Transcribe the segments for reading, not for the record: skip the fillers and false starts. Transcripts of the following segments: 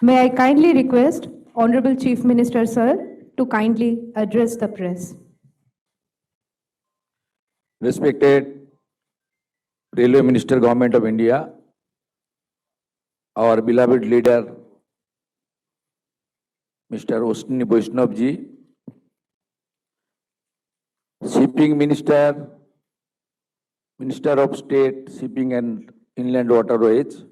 May I kindly request Honorable Chief Minister, sir, to kindly address the press. Respected Railway Minister, Government of India, our beloved leader, Mr. Osni Vaishnav ji, Shipping Minister, Minister of State, Shipping and Inland Waterways,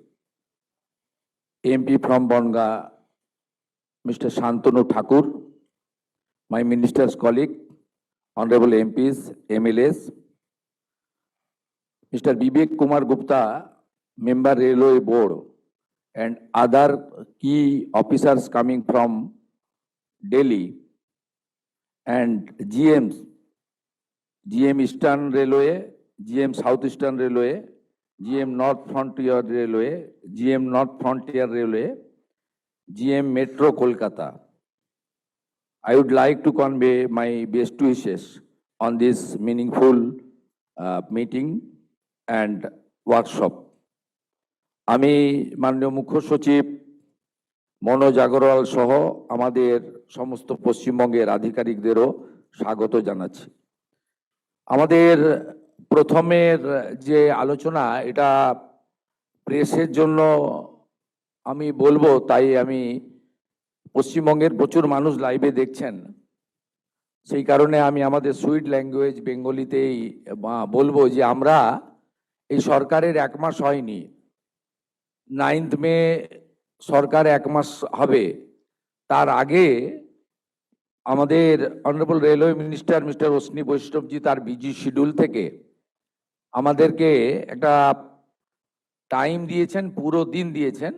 MP from Bonga, Mr. Shantanu Thakur, my minister's colleague, Honorable MPs, MLAs, Mr. Vivek Kumar Gupta, Member Railway Board, and other key officers coming from Delhi, and GMs, GM Eastern Railway, GM South Eastern Railway, GM North Frontier Railway, GM North Frontier Railway, GM Metro Kolkata. I would like to convey my best wishes on this meaningful meeting and workshop. আমি মাননীয় মুখ্য সচিব মনোজ আগরওয়াল সহ আমাদের সমস্ত পশ্চিমবঙ্গের আধিকারিকদেরও স্বাগত জানাচ্ছি। আমাদের প্রথমের যে আলোচনা, এটা প্রেসের জন্য আমি বলবো, তাই আমি পশ্চিমবঙ্গের প্রচুর মানুষ লাইভে দেখছেন, সেই কারণে আমি আমাদের সুইট ল্যাঙ্গুয়েজ বেঙ্গলিতেই বলবো যে আমরা এই সরকারের 1 মাস হয়নি, 9th মে সরকার 1 মাস হবে, তার আগে আমাদের honourable railway minister mister Ashwini Vaishnavji তার বিজি শিডিউল থেকে আমাদেরকে একটা টাইম দিয়েছেন, পুরো দিন দিয়েছেন,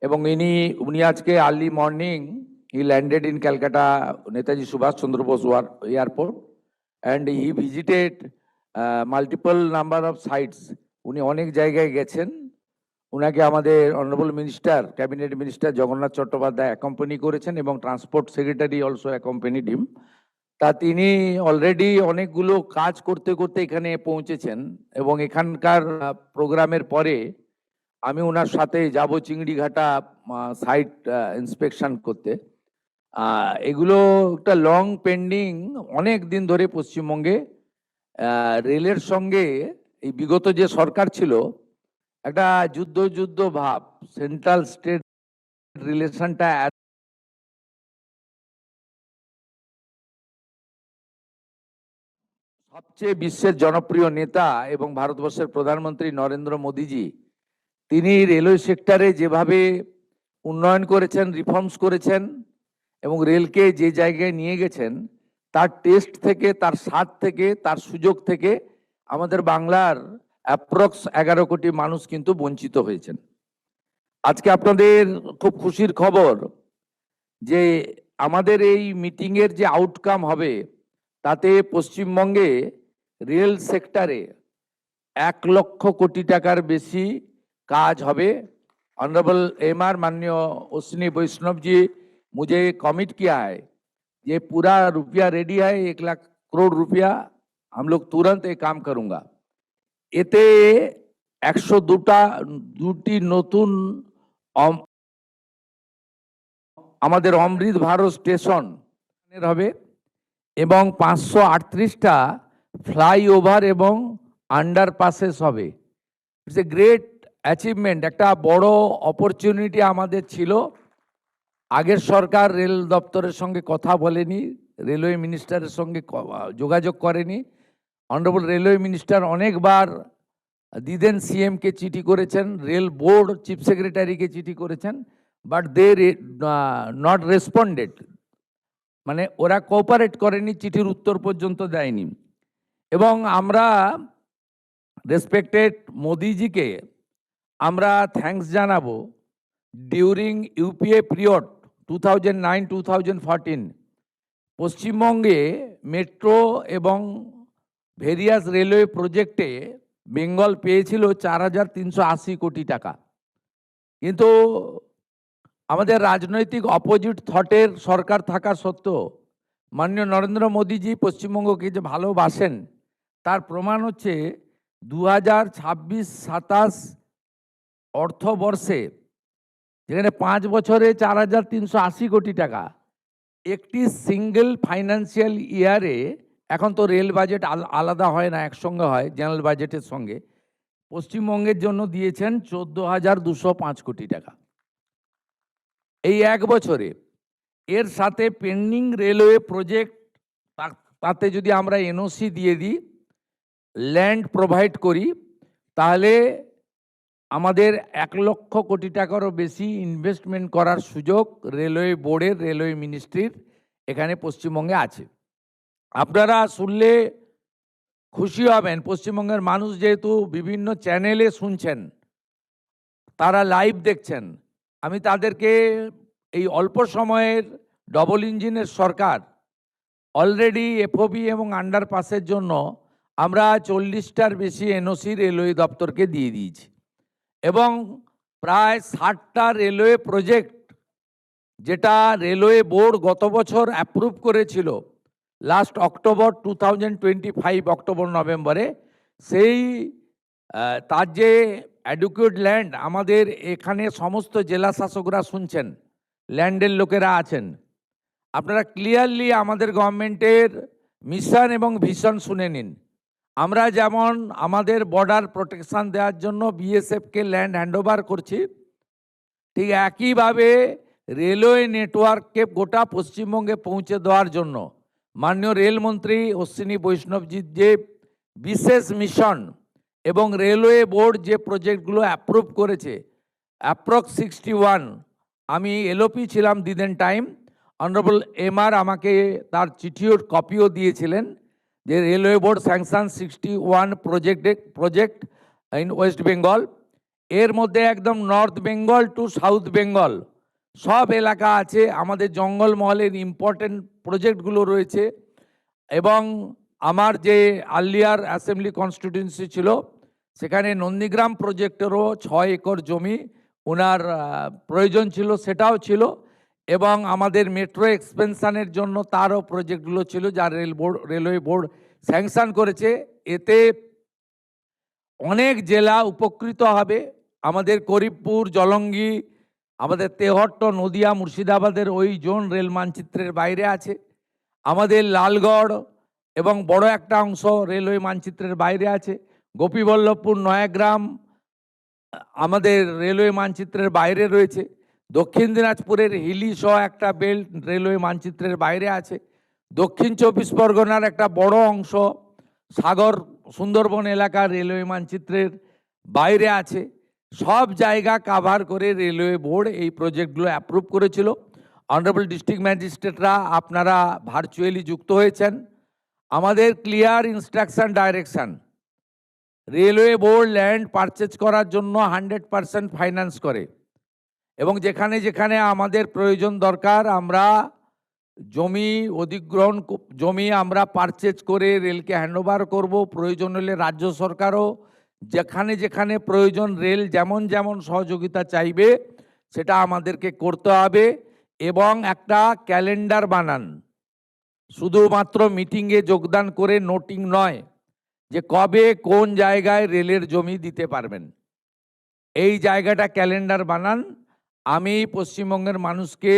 এবং উনি আজকে early morning he landed in Calcutta Netaji Subhas Chandra Bose airport and he visited multiple number of sites. উনি অনেক জায়গায় গেছেন। উনাকে আমাদের honourable minister, cabinet minister Jagannath Chattopadhyay accompany করেছেন এবং transport secretary also accompanied him. তা তিনি অলরেডি অনেকগুলো কাজ করতে করতে এখানে পৌঁছেছেন, এবং এখানকার প্রোগ্রামের পরে আমি ওনার সাথে যাব চিংড়িঘাটা সাইট ইন্সপেকশন করতে। এগুলো একটা লং পেন্ডিং, অনেক দিন ধরে পশ্চিমবঙ্গে রেলের সঙ্গে এই বিগত যে সরকার ছিল একটা যুদ্ধ ভাব, সেন্ট্রাল স্টেট রিলেশনটা সবচেয়ে বিশ্বের জনপ্রিয় নেতা এবং ভারতবর্ষের প্রধানমন্ত্রী নরেন্দ্র মোদীজি, তিনি রেলওয়ে সেক্টরে যেভাবে উন্নয়ন করেছেন, রিফর্মস করেছেন এবং রেলকে যে জায়গায় নিয়ে গেছেন, তার টেস্ট থেকে, তার স্বাদ থেকে, তার সুযোগ থেকে আমাদের বাংলার অ্যাপ্রক্স 11 কোটি মানুষ কিন্তু বঞ্চিত হয়েছেন। আজকে আপনাদের খুব খুশির খবর যে আমাদের এই মিটিংয়ের যে আউটকাম হবে, তাতে পশ্চিমবঙ্গে রেল সেক্টরে 1 লক্ষ কোটি টাকার বেশি কাজ হবে। ऑनरेबल एमआर माननीय अश्विनी वैष्णव जी मुझे कमिट किया है, ये पूरा रुपया रेडी है, 1 लाख करोड़ रुपया हम लोग तुरंत ये काम करूंगा। এতে 102টি নতুন আমাদের অমৃত ভারত স্টেশন হবে এবং 538টা ফ্লাইওভার এবং আন্ডারপাসেস হবে। ইটস এ গ্রেট অ্যাচিভমেন্ট, একটা বড় অপরচুনিটি আমাদের ছিল। আগের সরকার রেল দপ্তরের সঙ্গে কথা বলেনি, রেলওয়ে মিনিস্টারের সঙ্গে যোগাযোগ করেনি। অনারেবল রেলওয়ে মিনিস্টার অনেকবার দিদেন সিএমকে চিঠি করেছেন, রেল বোর্ড চিফ সেক্রেটারিকে চিঠি করেছেন, বাট দে নট রেসপন্ডেড, মানে ওরা কোঅপারেট করেনি, চিঠির উত্তর পর্যন্ত দেয়নি। এবং আমরা রেসপেক্টেড মোদিজিকে আমরা থ্যাঙ্কস জানাবো। ডিউরিং ইউপিএ পিরিয়ড 2009-2014 পশ্চিমবঙ্গে মেট্রো এবং ভেরিয়াস রেলওয়ে প্রজেক্টে বেঙ্গল পেয়েছিল 4,380 কোটি টাকা। কিন্তু আমাদের রাজনৈতিক অপোজিট থটের সরকার থাকা সত্ত্বেও মাননীয় নরেন্দ্র মোদীজি পশ্চিমবঙ্গকে যে ভালোবাসেন তার প্রমাণ হচ্ছে 2026-27 অর্থবর্ষে যেখানে 5 বছরে 4,380 কোটি টাকা, একটি সিঙ্গেল ফাইন্যান্সিয়াল ইয়ারে, এখন তো রেল বাজেট আলাদা হয় না, একসঙ্গে হয় জেনারেল বাজেটের সঙ্গে, পশ্চিমবঙ্গের জন্য দিয়েছেন 14,205 কোটি টাকা এই এক বছরে। এর সাথে পেন্ডিং রেলওয়ে প্রজেক্ট, তাতে যদি আমরা এনওসি দিয়ে দিই, ল্যান্ড প্রোভাইড করি, তাহলে আমাদের 1 লক্ষ কোটি টাকারও বেশি ইনভেস্টমেন্ট করার সুযোগ রেলওয়ে বোর্ডের, রেলওয়ে মিনিস্ট্রির এখানে পশ্চিমবঙ্গে আছে। আপনারা শুনলে খুশি হবেন, পশ্চিমবঙ্গের মানুষ যেহেতু বিভিন্ন চ্যানেলে শুনছেন, তারা লাইভ দেখছেন, আমি তাদেরকে এই অল্প সময়ের ডবল ইঞ্জিনের সরকার অলরেডি এফওবি এবং আন্ডারপাসের জন্য আমরা 40টার বেশি এনওসি রেলওয়ে দপ্তরকে দিয়ে দিয়েছি এবং প্রায় 60টা রেলওয়ে প্রজেক্ট, যেটা রেলওয়ে বোর্ড গত বছর অ্যাপ্রুভ করেছিল লাস্ট অক্টোবর 2025, অক্টোবর নভেম্বরে, সেই তার যে অ্যাডুকুয়েট ল্যান্ড, আমাদের এখানে সমস্ত জেলা শাসকরা শুনছেন, ল্যান্ডের লোকেরা আছেন, আপনারা ক্লিয়ারলি আমাদের গভর্নমেন্টের মিশন এবং ভিশন শুনে নিন। আমরা যেমন আমাদের বর্ডার প্রোটেকশন দেওয়ার জন্য বিএসএফকে ল্যান্ড হ্যান্ডওভার করছি, ঠিক একইভাবে রেলওয়ে নেটওয়ার্ককে গোটা পশ্চিমবঙ্গে পৌঁছে দেওয়ার জন্য মাননীয় রেলমন্ত্রী অশ্বিনী বৈষ্ণবজির যে বিশেষ মিশন এবং রেলওয়ে বোর্ড যে প্রজেক্টগুলো অ্যাপ্রুভ করেছে, অ্যাপ্রক্স 61, আমি এলওপি ছিলাম দিদেন টাইম, অনারেবল এমআর আমাকে তার চিঠিও কপিও দিয়েছিলেন যে railway board sanction 61 project in West Bengal. এর মধ্যে একদম North Bengal to South Bengal সব এলাকা আছে, আমাদের জঙ্গলমহলের ইম্পর্টেন্ট প্রজেক্টগুলো রয়েছে। এবং আমার যে আর্লিয়ার অ্যাসেম্বলি কনস্টিটিউয়েন্সি ছিল, সেখানে নন্দীগ্রাম প্রজেক্টেরও 6 একর জমি ওনার প্রয়োজন ছিল, সেটাও ছিল। এবং আমাদের মেট্রো এক্সপেনশনের জন্য তারও প্রজেক্টগুলো ছিল, যা রেলওয়ে বোর্ড স্যাংশন করেছে। এতে অনেক জেলা উপকৃত হবে। আমাদের করিমপুর, জলঙ্গি, আমাদের তেহট্ট, নদিয়া, মুর্শিদাবাদের ওই জোন রেল মানচিত্রের বাইরে আছে। আমাদের লালগড় এবং বড় একটা অংশ রেলওয়ে মানচিত্রের বাইরে আছে। গোপীবল্লভপুর, নয়াগ্রাম আমাদের রেলওয়ে মানচিত্রের বাইরে রয়েছে। দক্ষিণ দিনাজপুরের হিলি সহ একটা বেল্ট রেলওয়ে মানচিত্রের বাইরে আছে। দক্ষিণ 24 পরগনার একটা বড় অংশ সাগর সুন্দরবন এলাকা রেলওয়ে মানচিত্রের বাইরে আছে। সব জায়গা কাভার করে রেলওয়ে বোর্ড এই প্রজেক্টগুলো অ্যাপ্রুভ করেছিল। অনারেবল ডিস্ট্রিক্ট ম্যাজিস্ট্রেটরা আপনারা ভার্চুয়ালি যুক্ত হয়েছেন। আমাদের clear instruction, direction, railway board land purchase করার জন্য 100% ফাইন্যান্স করে এবং যেখানে যেখানে আমাদের প্রয়োজন দরকার আমরা জমি অধিগ্রহণ, জমি আমরা পারচেজ করে রেলকে হ্যান্ডওভার করব। প্রয়োজন হলে রাজ্য সরকারও যেখানে যেখানে প্রয়োজন রেল যেমন যেমন সহযোগিতা চাইবে সেটা আমাদেরকে করতে হবে। এবং একটা ক্যালেন্ডার বানান, শুধুমাত্র মিটিংয়ে যোগদান করে নোটিং নয়, যে কবে কোন জায়গায় রেলের জমি দিতে পারবেন, এই জায়গাটা ক্যালেন্ডার বানান। আমি পশ্চিমবঙ্গের মানুষকে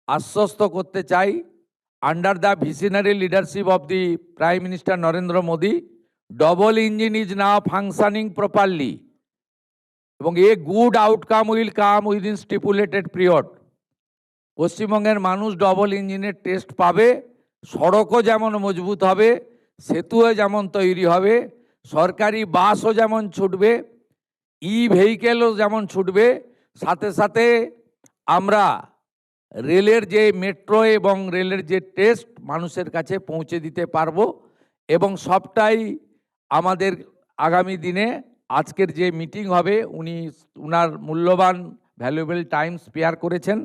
আশ্বস্ত করতে চাই, under the visionary leadership of the prime minister Narendra Modi, double engine is now functioning properly এবং a good outcome will come within stipulated period. পশ্চিমবঙ্গের মানুষ ডবল ইঞ্জিনের টেস্ট পাবে, সড়কও যেমন মজবুত হবে, সেতুও যেমন তৈরি হবে, সরকারি বাসও যেমন ছুটবে, ভেহিকেলও যেমন ছুটবে, সাথে সাথে আমরা রেলের যে মেট্রো এবং রেলের যে টেস্ট মানুষের কাছে পৌঁছে দিতে পারবো। এবং সবটাই আমাদের আগামী দিনে আজকের যে মিটিং হবে, উনার মূল্যবান ভ্যালুয়েবল টাইম স্পেয়ার করেছেন,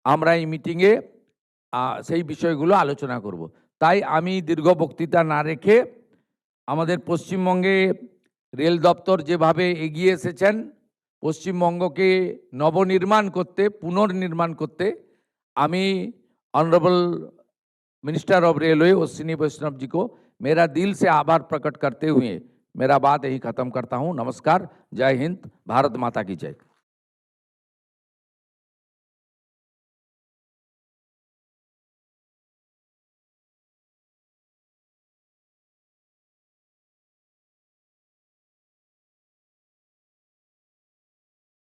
আমরা এই মিটিংয়ে সেই বিষয়গুলো আলোচনা করব। তাই আমি দীর্ঘ বক্তৃতা না রেখে আমাদের পশ্চিমবঙ্গে রেল দপ্তর যেভাবে এগিয়ে এসেছেন, পশ্চিমবঙ্গকে নবনির্মাণ করতে, পুনর্নির্মাণ করতে, আমি honourable minister of railway Ashwini Vaishnaw ji को मेरा दिल से आभार प्रकट करते हुए मेरा बात यही खत्म करता हूँ। नमस्कार, जय हिंद, भारत माता की जय।